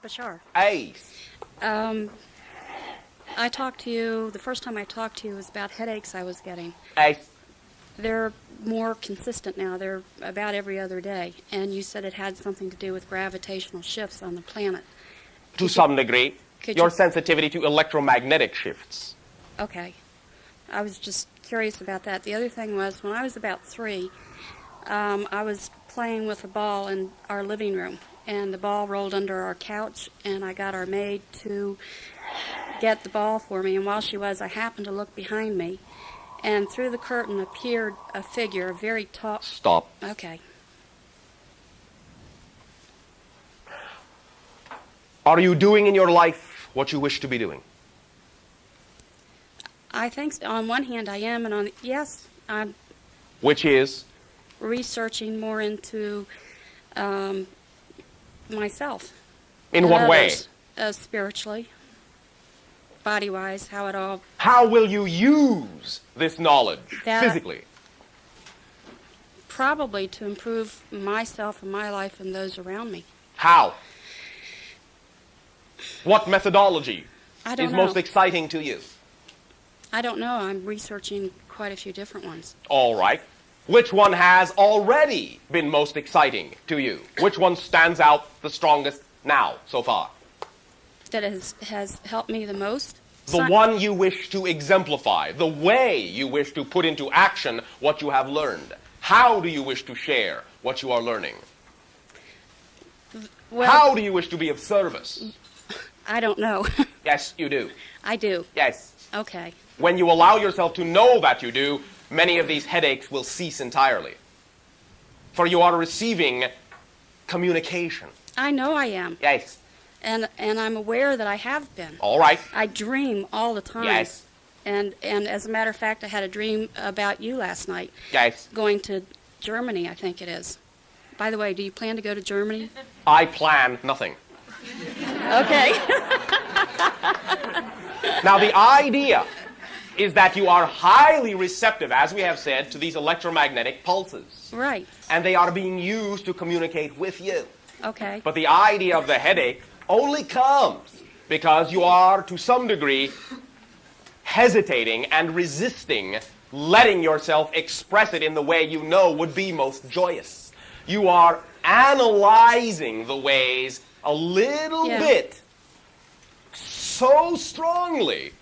Bashar. Ace. I talked to you, the first time I talked to you was about headaches I was getting. Ace. They're more consistent now. They're about every other day. And you said it had something to do with gravitational shifts on the planet. To some degree. Your sensitivity to electromagnetic shifts. Okay. I was just curious about that. The other thing was, when I was about 3, I was playing with a ball in our living room, and the ball rolled under our couch, and I got our maid to get the ball for me, and while she was, I happened to look behind me, and through the curtain appeared a figure, a very tall... Stop. Okay. Are you doing in your life what you wish to be doing? I think so. On one hand I am, and yes, I'm... Which is? Researching more into myself. In what way? Spiritually, body-wise, how it all... How will you use this knowledge physically? Probably to improve myself and my life and those around me. How? What methodology is most exciting to you? I don't know. I'm researching quite a few different ones. All right. Which one has already been most exciting to you? Which one stands out the strongest now, so far? That has helped me the most? The one you wish to exemplify, the way you wish to put into action what you have learned. How do you wish to share what you are learning? Well, how do you wish to be of service? I don't know. Yes, you do. I do. Yes. Okay. When you allow yourself to know that you do, many of these headaches will cease entirely. For you are receiving communication. I know I am. Yes. And I'm aware that I have been. All right. I dream all the time. Yes. And as a matter of fact, I had a dream about you last night. Yes. Going to Germany, I think it is. By the way, do you plan to go to Germany? I plan nothing. Okay. Now, the idea is that you are highly receptive, as we have said, to these electromagnetic pulses. Right. And they are being used to communicate with you. Okay. But the idea of the headache only comes because you are, to some degree, hesitating and resisting letting yourself express it in the way you know would be most joyous. You are analyzing the ways a little bit so strongly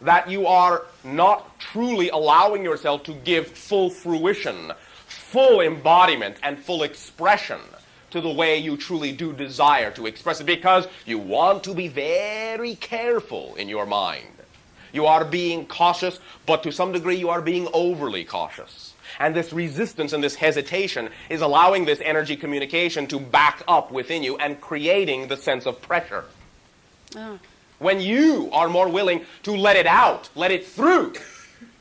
that you are not truly allowing yourself to give full fruition, full embodiment, and full expression to the way you truly do desire to express it, because you want to be very careful in your mind. You are being cautious, but to some degree you are being overly cautious. And this resistance and this hesitation is allowing this energy communication to back up within you and creating the sense of pressure. Oh. When you are more willing to let it out, let it through,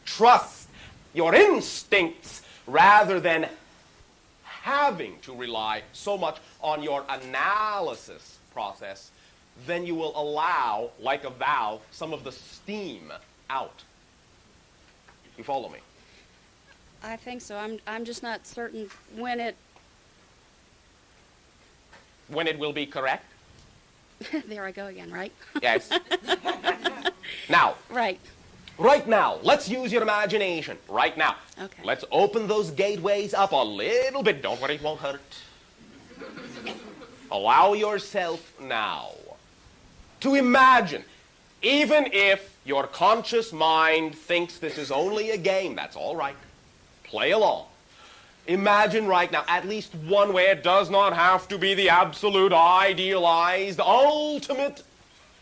trust your instincts rather than having to rely so much on your analysis process, then you will allow, like a valve, some of the steam out. You follow me? I think so. I'm just not certain when it will be correct. There I go again, right? Yes. Now. Right. Right now. Let's use your imagination. Right now. Okay. Let's open those gateways up a little bit. Don't worry, it won't hurt. Allow yourself now to imagine, even if your conscious mind thinks this is only a game, that's all right. Play along. Imagine right now, at least one way. It does not have to be the absolute, idealized, ultimate,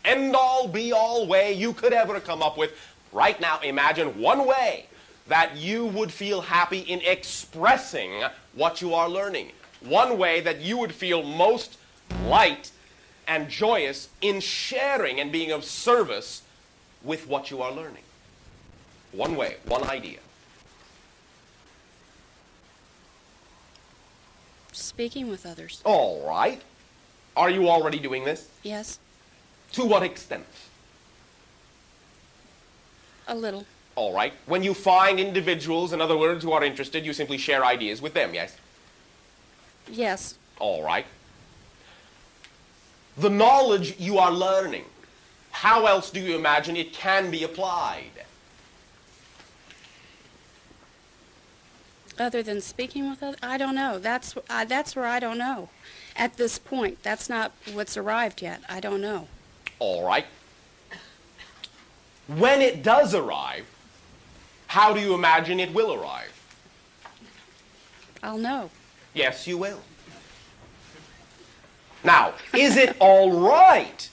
end-all, be-all way you could ever come up with. Right now, imagine one way that you would feel happy in expressing what you are learning. One way that you would feel most light and joyous in sharing and being of service with what you are learning. One way, one idea. Speaking with others. All right. Are you already doing this? Yes. To what extent? A little. All right. When you find individuals, in other words, who are interested, you simply share ideas with them, yes? Yes. All right. the knowledge you are learning, how else do you imagine it can be applied? Other than speaking with others, I don't know. That's where I don't know. At this point, that's not what's arrived yet. I don't know. All right. When it does arrive, how do you imagine it will arrive? I'll know. Yes, you will. Now, is it all right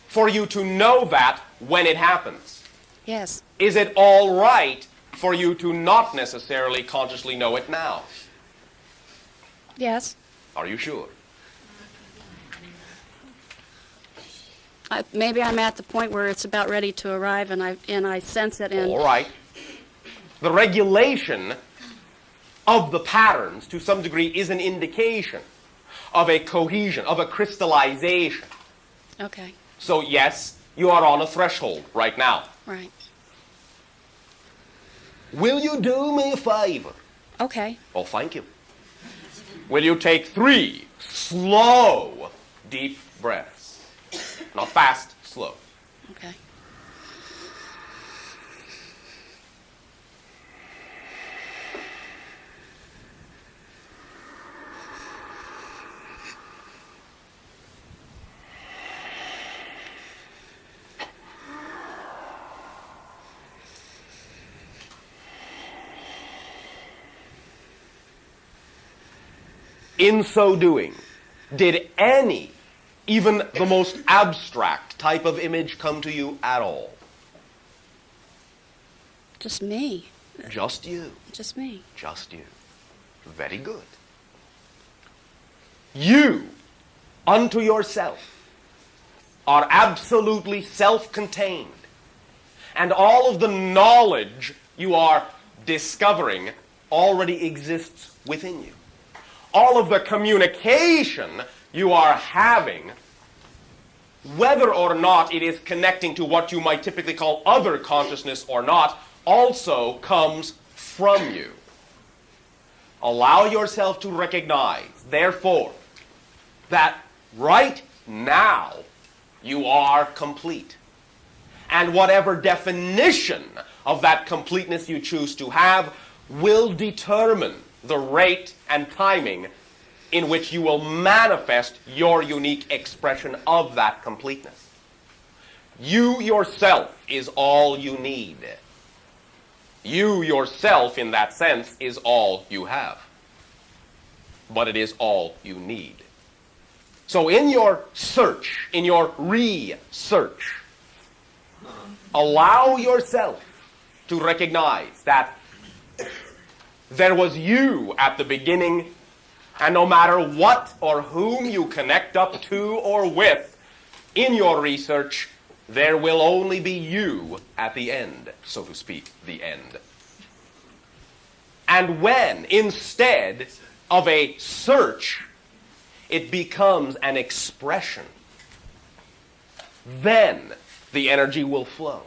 for you to know that when it happens? Yes. Is it all right for you to not necessarily consciously know it now? Yes. Are you sure? Maybe I'm at the point where it's about ready to arrive, and I sense it. And all right. The regulation of the patterns, to some degree, is an indication of a cohesion, of a crystallization. Okay. So yes, you are on a threshold right now. Right. Will you do me a favor? Okay. Oh, thank you. Will you take 3 slow, deep breaths? Not fast, slow. Okay. In so doing, did any, even the most abstract type of image come to you at all? Just me. Just you. Just me. Just you. Very good. You, unto yourself, are absolutely self-contained. And all of the knowledge you are discovering already exists within you. All of the communication you are having, whether or not it is connecting to what you might typically call other consciousness or not, also comes from you. Allow yourself to recognize, therefore, that right now you are complete. And whatever definition of that completeness you choose to have will determine the rate and timing in which you will manifest your unique expression of that completeness. You yourself is all you need. You yourself, in that sense, is all you have. But it is all you need. So in your search, in your research, allow yourself to recognize that there was you at the beginning, and no matter what or whom you connect up to or with in your research, there will only be you at the end, so to speak, the end. And when, instead of a search, it becomes an expression, then the energy will flow.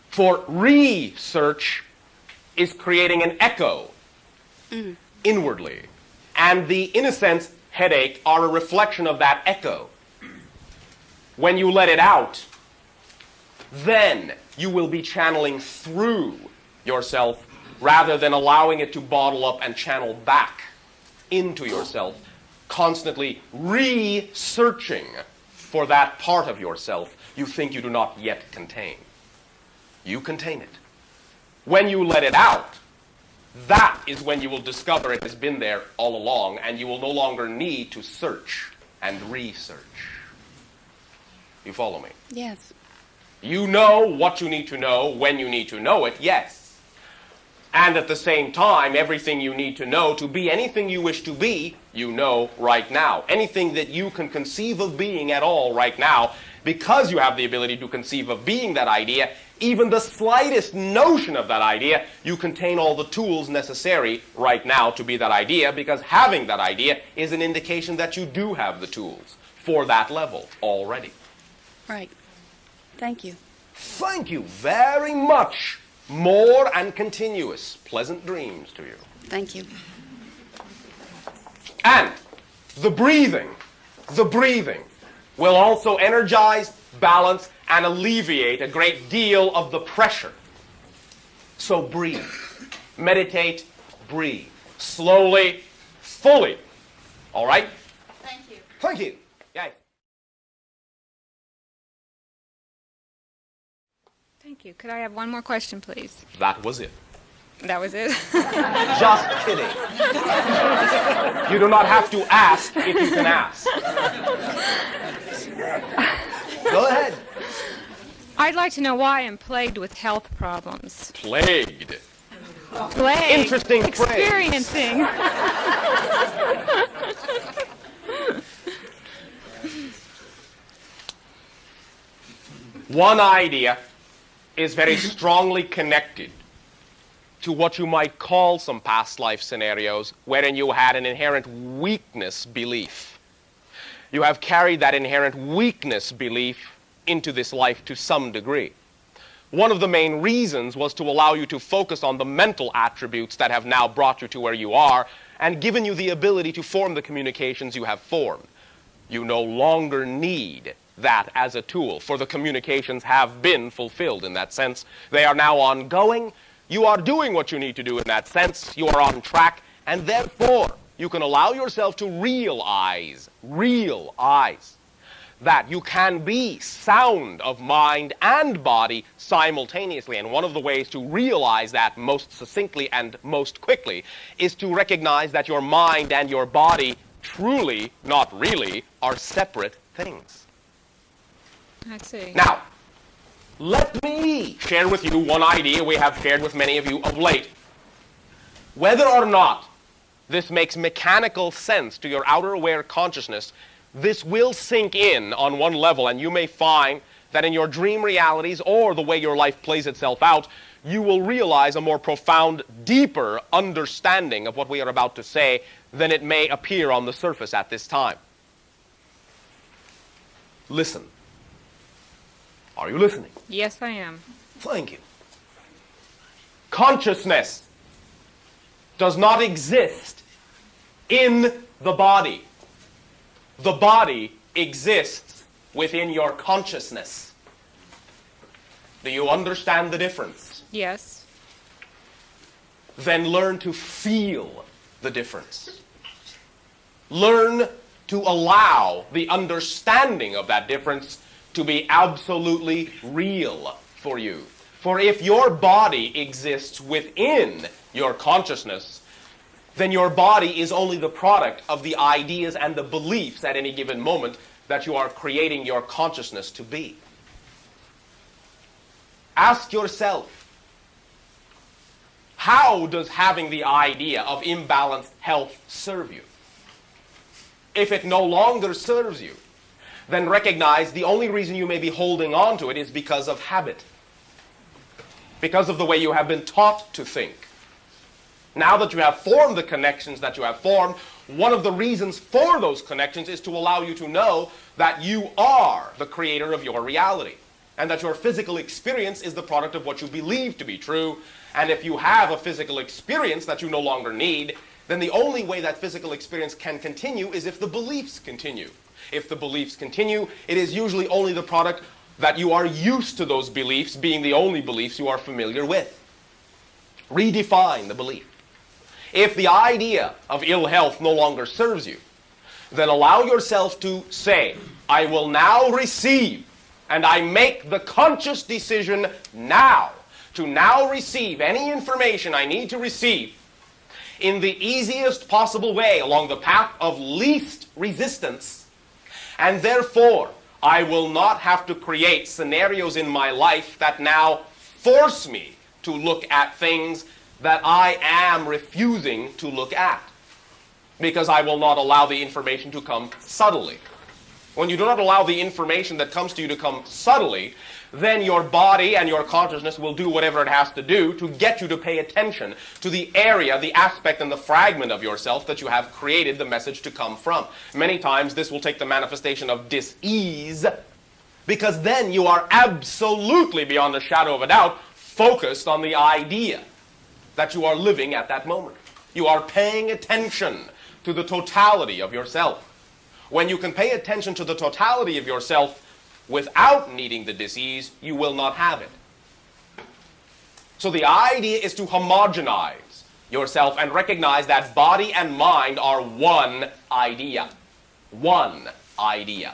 For research is creating an echo inwardly. And the, in a sense, headache are a reflection of that echo. When you let it out, then you will be channeling through yourself rather than allowing it to bottle up and channel back into yourself, constantly researching for that part of yourself you think you do not yet contain. You contain it. When you let it out, that is when you will discover it has been there all along, and you will no longer need to search and research. You follow me? Yes. You know what you need to know when you need to know it, yes. And at the same time, everything you need to know to be anything you wish to be, you know right now. Anything that you can conceive of being at all right now, because you have the ability to conceive of being that idea, even the slightest notion of that idea, you contain all the tools necessary right now to be that idea, because having that idea is an indication that you do have the tools for that level already. Right. Thank you. Thank you very much. More and continuous pleasant dreams to you. Thank you. And the breathing the breathing will also energize, balance, and alleviate a great deal of the pressure. So breathe. Meditate, breathe. Slowly, fully. All right? Thank you. Thank you. Yay. Thank you. Could I have one more question, please? That was it. That was it? Just kidding. You do not have to ask if you can ask. Go ahead. I'd like to know why I'm plagued with health problems. Plagued. Plagued. Interesting phrase. Experiencing. One idea is very strongly connected to what you might call some past life scenarios wherein you had an inherent weakness belief. You have carried that inherent weakness belief into this life to some degree. One of the main reasons was to allow you to focus on the mental attributes that have now brought you to where you are and given you the ability to form the communications you have formed. You no longer need that as a tool, for the communications have been fulfilled in that sense. They are now ongoing. You are doing what you need to do in that sense. You are on track, and therefore you can allow yourself to realize that you can be sound of mind and body simultaneously. And one of the ways to realize that most succinctly and most quickly is to recognize that your mind and your body truly, not really, are separate things. I see. Now, let me share with you one idea we have shared with many of you of late. Whether or not this makes mechanical sense to your outer aware consciousness, this will sink in on one level, and you may find that in your dream realities or the way your life plays itself out, you will realize a more profound, deeper understanding of what we are about to say than it may appear on the surface at this time. Listen. Are you listening? Yes, I am. Thank you. Consciousness does not exist in the body. The body exists within your consciousness. Do you understand the difference? Yes. Then learn to feel the difference. Learn to allow the understanding of that difference to be absolutely real for you. For if your body exists within your consciousness, then your body is only the product of the ideas and the beliefs at any given moment that you are creating your consciousness to be. Ask yourself, how does having the idea of imbalanced health serve you? If it no longer serves you, then recognize the only reason you may be holding on to it is because of habit, because of the way you have been taught to think. Now that you have formed the connections that you have formed, one of the reasons for those connections is to allow you to know that you are the creator of your reality, and that your physical experience is the product of what you believe to be true. And if you have a physical experience that you no longer need, then the only way that physical experience can continue is if the beliefs continue. If the beliefs continue, it is usually only the product that you are used to those beliefs being the only beliefs you are familiar with. Redefine the belief. If the idea of ill health no longer serves you, then allow yourself to say, I will now receive, and I make the conscious decision now to now receive any information I need to receive in the easiest possible way along the path of least resistance. And therefore, I will not have to create scenarios in my life that now force me to look at things that I am refusing to look at, because I will not allow the information to come subtly. When you do not allow the information that comes to you to come subtly, then your body and your consciousness will do whatever it has to do to get you to pay attention to the area, the aspect, and the fragment of yourself that you have created the message to come from. Many times this will take the manifestation of dis-ease, because then you are absolutely, beyond a shadow of a doubt, focused on the idea that you are living at that moment. You are paying attention to the totality of yourself. When you can pay attention to the totality of yourself without needing the disease, you will not have it. So the idea is to homogenize yourself and recognize that body and mind are one idea. One idea.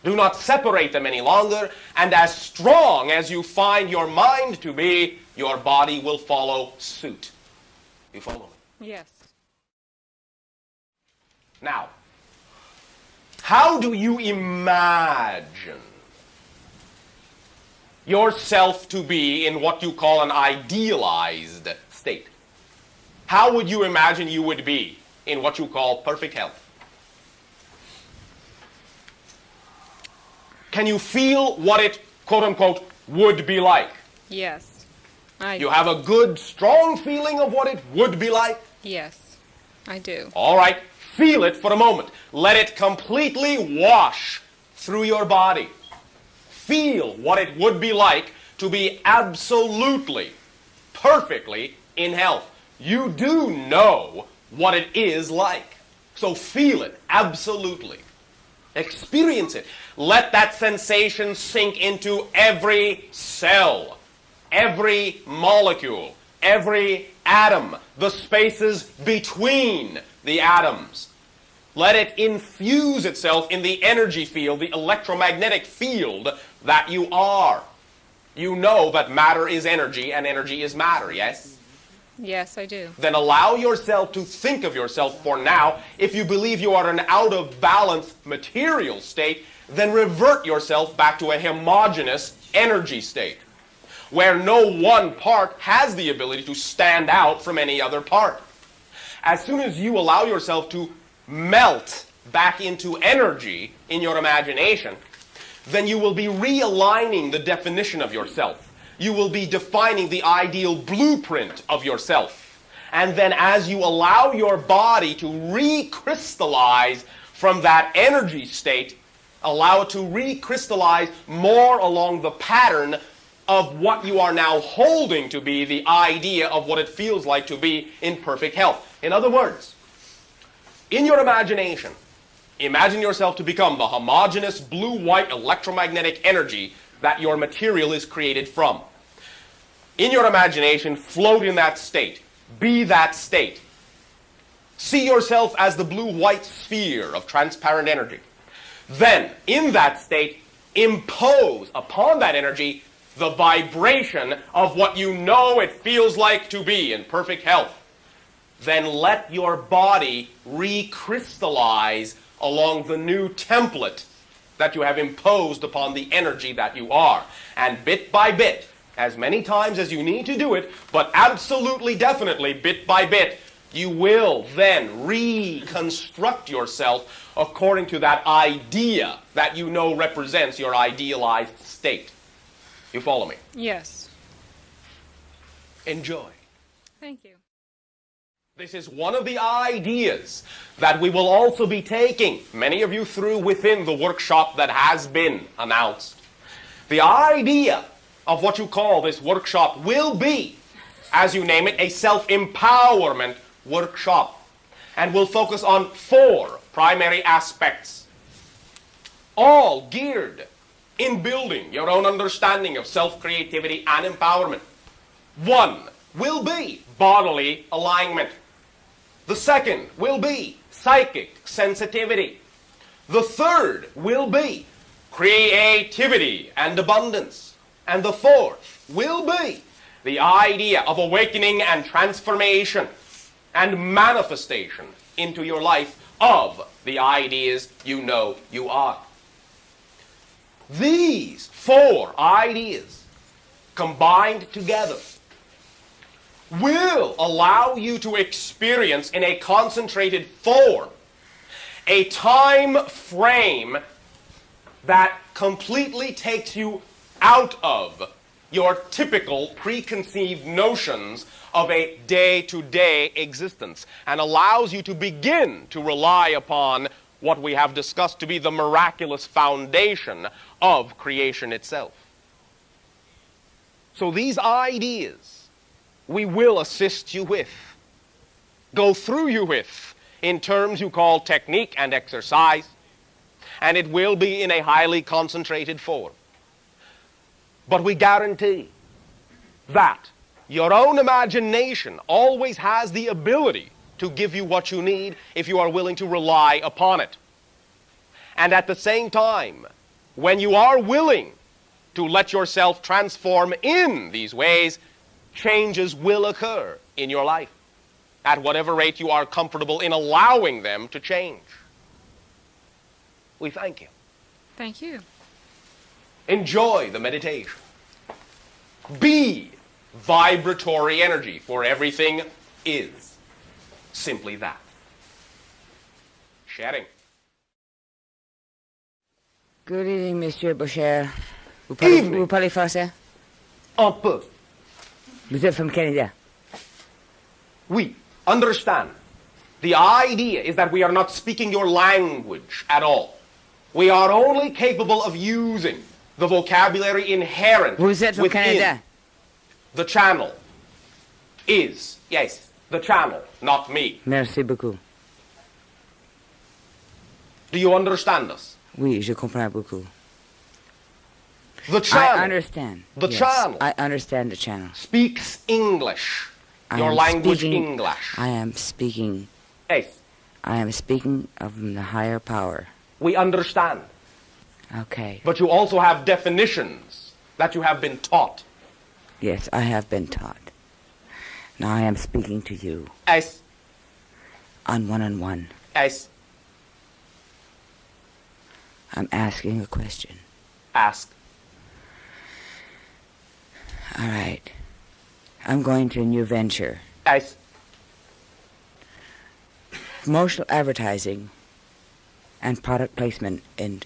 Do not separate them any longer, and as strong as you find your mind to be, your body will follow suit. You follow me? Yes. Now, how do you imagine yourself to be in what you call an idealized state? How would you imagine you would be in what you call perfect health? Can you feel what it, quote-unquote, would be like? Yes. You have a good, strong feeling of what it would be like? Yes, I do. All right, feel it for a moment. Let it completely wash through your body. Feel what it would be like to be absolutely, perfectly in health. You do know what it is like. So feel it, absolutely. Experience it. Let that sensation sink into every cell, every molecule, every atom, the spaces between the atoms. Let it infuse itself in the energy field, the electromagnetic field that you are. You know that matter is energy and energy is matter, yes? Yes, I do. Then allow yourself to think of yourself for now. If you believe you are an out-of-balance material state, then revert yourself back to a homogeneous energy state, where no one part has the ability to stand out from any other part. As soon as you allow yourself to melt back into energy in your imagination, then you will be realigning the definition of yourself. You will be defining the ideal blueprint of yourself. And then as you allow your body to recrystallize from that energy state, allow it to recrystallize more along the pattern of what you are now holding to be the idea of what it feels like to be in perfect health. In other words, in your imagination, imagine yourself to become the homogeneous blue-white electromagnetic energy that your material is created from. In your imagination, float in that state. Be that state. See yourself as the blue-white sphere of transparent energy. Then, in that state, impose upon that energy the vibration of what you know it feels like to be in perfect health. Then let your body recrystallize along the new template that you have imposed upon the energy that you are. And bit by bit, as many times as you need to do it, but absolutely definitely bit by bit, you will then reconstruct yourself according to that idea that you know represents your idealized state. You follow me? Yes. Enjoy. Thank you. This is one of the ideas that we will also be taking many of you through within the workshop that has been announced. The idea of what you call this workshop will be, as you name it, a self-empowerment workshop. And we'll focus on 4 primary aspects, all geared in building your own understanding of self-creativity and empowerment. 1 will be bodily alignment. The 2nd will be psychic sensitivity. The 3rd will be creativity and abundance. And the 4th will be the idea of awakening and transformation and manifestation into your life of the ideas you know you are. These 4 ideas combined together will allow you to experience in a concentrated form a time frame that completely takes you out of your typical preconceived notions of a day-to-day existence and allows you to begin to rely upon what we have discussed to be the miraculous foundation of creation itself. So these ideas we will assist you with, go through you with, in terms you call technique and exercise, and it will be in a highly concentrated form. But we guarantee that your own imagination always has the ability to give you what you need if you are willing to rely upon it. And at the same time, when you are willing to let yourself transform in these ways, changes will occur in your life at whatever rate you are comfortable in allowing them to change. We thank you. Thank you. Enjoy the meditation. Be vibratory energy, for everything is simply that. Sharing. Good evening, Monsieur Bashar. Evening. Vous parlez français? Un peu. Vous êtes from Canada. We understand. The idea is that we are not speaking your language at all. We are only capable of using the vocabulary inherent Vous êtes from within Canada. the channel. Is, yes, the channel, not me. Merci beaucoup. Do you understand us? Oui, je comprends beaucoup. The channel I understand. The yes, channel. I understand the channel. speaks English. I Your am language, speaking- English. I am speaking. Yes, I am speaking of the higher power. we understand. Okay. But you also have definitions that you have been taught. Yes, I have been taught. Now I am speaking to you Yes, on one-on-one. yes, I'm asking a question. ask. All right. I'm going to a new venture. Yes, Promotional advertising and product placement in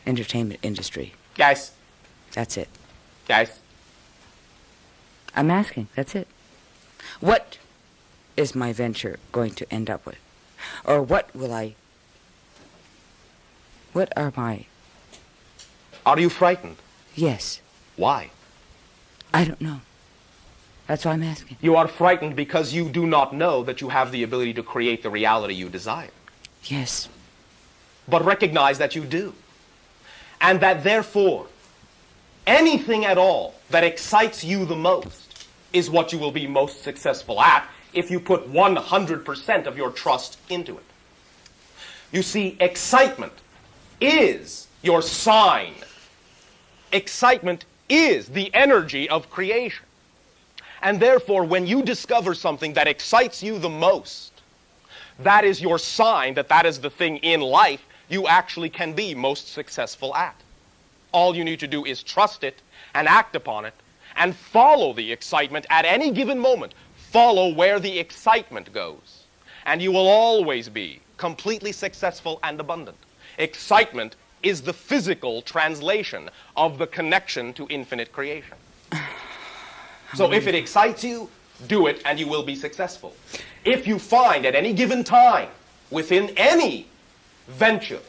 entertainment industry. yes, That's it. yes. I'm asking. That's it. What is my venture going to end up with? Or what are my... Are you frightened? Yes. Why? I don't know. That's why I'm asking. You are frightened because you do not know that you have the ability to create the reality you desire. Yes. But recognize that you do. And that therefore, anything at all that excites you the most is what you will be most successful at if you put 100% of your trust into it. You see, excitement is your sign. Excitement is the energy of creation. And therefore, when you discover something that excites you the most, that is your sign that that is the thing in life you actually can be most successful at. All you need to do is trust it and act upon it and follow the excitement at any given moment. Follow where the excitement goes. And you will always be completely successful and abundant. Excitement is the physical translation of the connection to infinite creation. So if it excites you, do it and you will be successful. If you find at any given time within any venture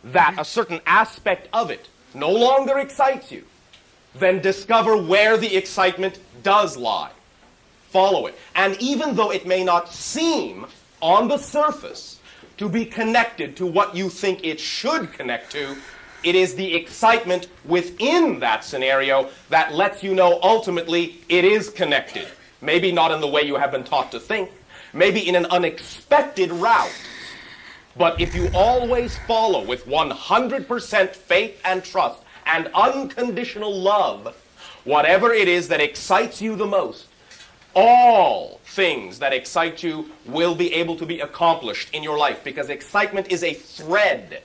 that a certain aspect of it no longer excites you, then discover where the excitement does lie. Follow it. And even though it may not seem on the surface to be connected to what you think it should connect to, it is the excitement within that scenario that lets you know ultimately it is connected. Maybe not in the way you have been taught to think, maybe in an unexpected route. But if you always follow with 100% faith and trust and unconditional love, whatever it is that excites you the most, all things that excite you will be able to be accomplished in your life, because excitement is a thread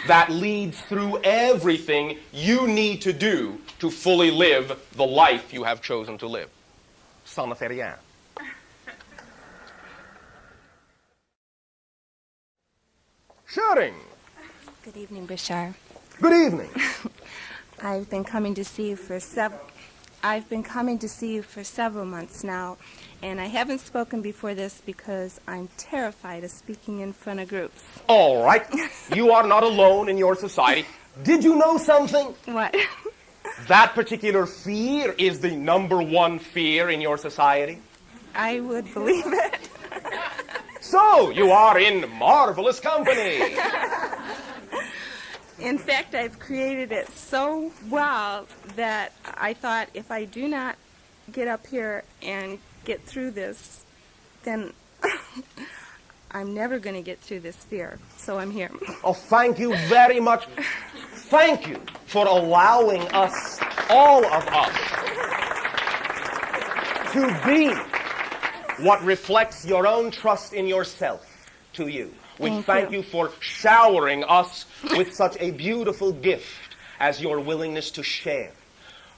that leads through everything you need to do to fully live the life you have chosen to live. Ça ne fait rien. Sharing. Good evening, Bashar. Good evening. I've been coming to see you for several months now, and I haven't spoken before this because I'm terrified of speaking in front of groups. All right. You are not alone in your society. Did you know something? What? That particular fear is the number one fear in your society. I would believe it. So, you are in marvelous company. In fact, I've created it so well that I thought if I do not get up here and get through this, then I'm never going to get through this fear. So I'm here. Oh, thank you very much. Thank you for allowing us, all of us, to be what reflects your own trust in yourself to you. We thank you for showering us with such a beautiful gift as your willingness to share.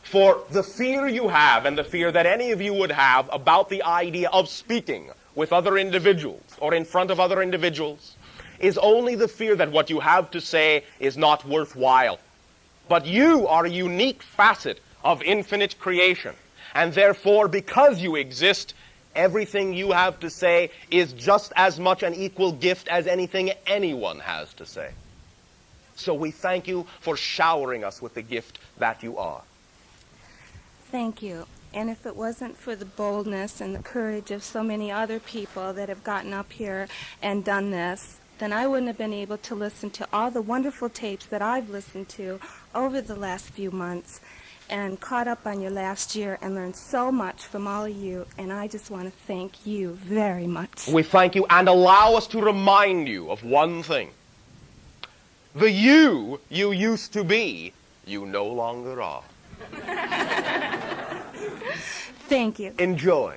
For the fear you have and the fear that any of you would have about the idea of speaking with other individuals or in front of other individuals is only the fear that what you have to say is not worthwhile. But you are a unique facet of infinite creation, and therefore, because you exist, everything you have to say is just as much an equal gift as anything anyone has to say. So we thank you for showering us with the gift that you are. Thank you. And if it wasn't for the boldness and the courage of so many other people that have gotten up here and done this, then I wouldn't have been able to listen to all the wonderful tapes that I've listened to over the last few months and caught up on your last year and learned so much from all of you, and I just want to thank you very much. We thank you, and allow us to remind you of one thing. The you used to be, you no longer are. Thank you. Enjoy.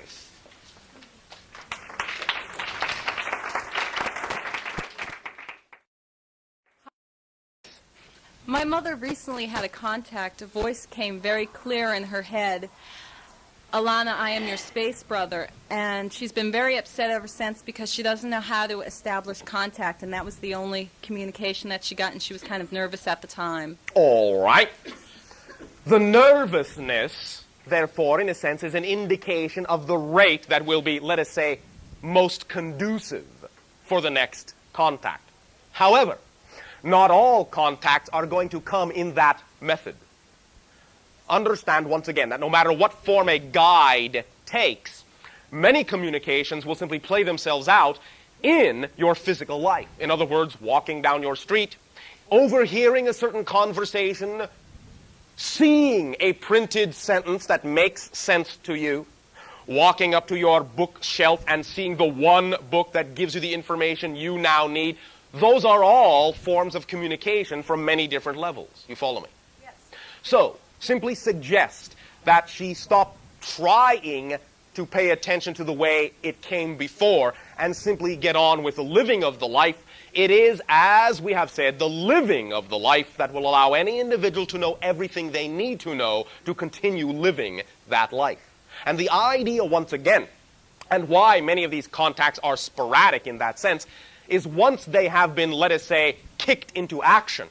My mother recently had a contact. A voice came very clear in her head. Alana, I am your space brother. And she's been very upset ever since because she doesn't know how to establish contact, and that was the only communication that she got, and she was kind of nervous at the time. All right. The nervousness, therefore, in a sense, is an indication of the rate that will be, let us say, most conducive for the next contact. However, not all contacts are going to come in that method. Understand once again that no matter what form a guide takes, many communications will simply play themselves out in your physical life. In other words, walking down your street, overhearing a certain conversation, seeing a printed sentence that makes sense to you, walking up to your bookshelf and seeing the one book that gives you the information you now need. Those are all forms of communication from many different levels. You follow me? Yes. So, simply suggest that she stop trying to pay attention to the way it came before and simply get on with the living of the life. It is, as we have said, the living of the life that will allow any individual to know everything they need to know to continue living that life. And the idea, once again, and why many of these contacts are sporadic in that sense, is once they have been, let us say, kicked into action,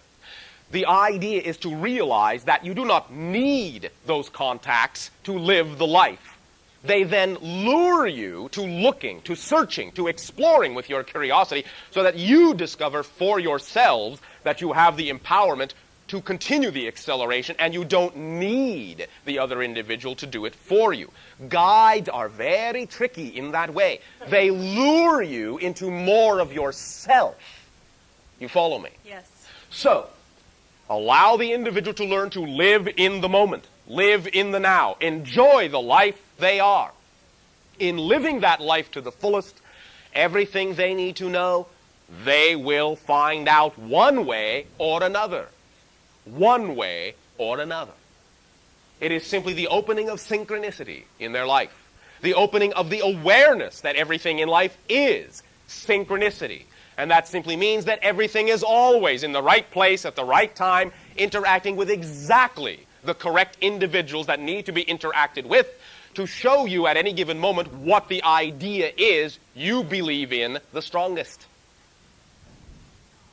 the idea is to realize that you do not need those contacts to live the life. They then lure you to looking, to searching, to exploring with your curiosity so that you discover for yourselves that you have the empowerment to continue the acceleration and you don't need the other individual to do it for you. Guides are very tricky in that way. They lure you into more of yourself. You follow me? Yes. So, allow the individual to learn to live in the moment, live in the now, enjoy the life they are. In living that life to the fullest, everything they need to know, they will find out one way or another. One way or another. It is simply the opening of synchronicity in their life. The opening of the awareness that everything in life is synchronicity. And that simply means that everything is always in the right place at the right time, interacting with exactly the correct individuals that need to be interacted with to show you at any given moment what the idea is you believe in the strongest.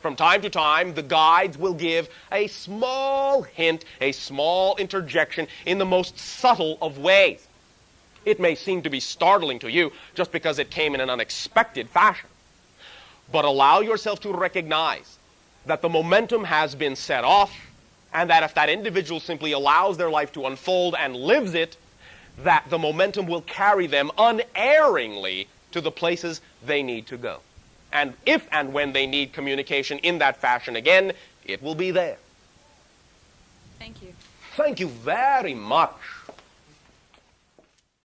From time to time, the guides will give a small hint, a small interjection in the most subtle of ways. It may seem to be startling to you just because it came in an unexpected fashion. But allow yourself to recognize that the momentum has been set off, and that if that individual simply allows their life to unfold and lives it, that the momentum will carry them unerringly to the places they need to go. And if and when they need communication in that fashion again, it will be there. Thank you. Thank you very much.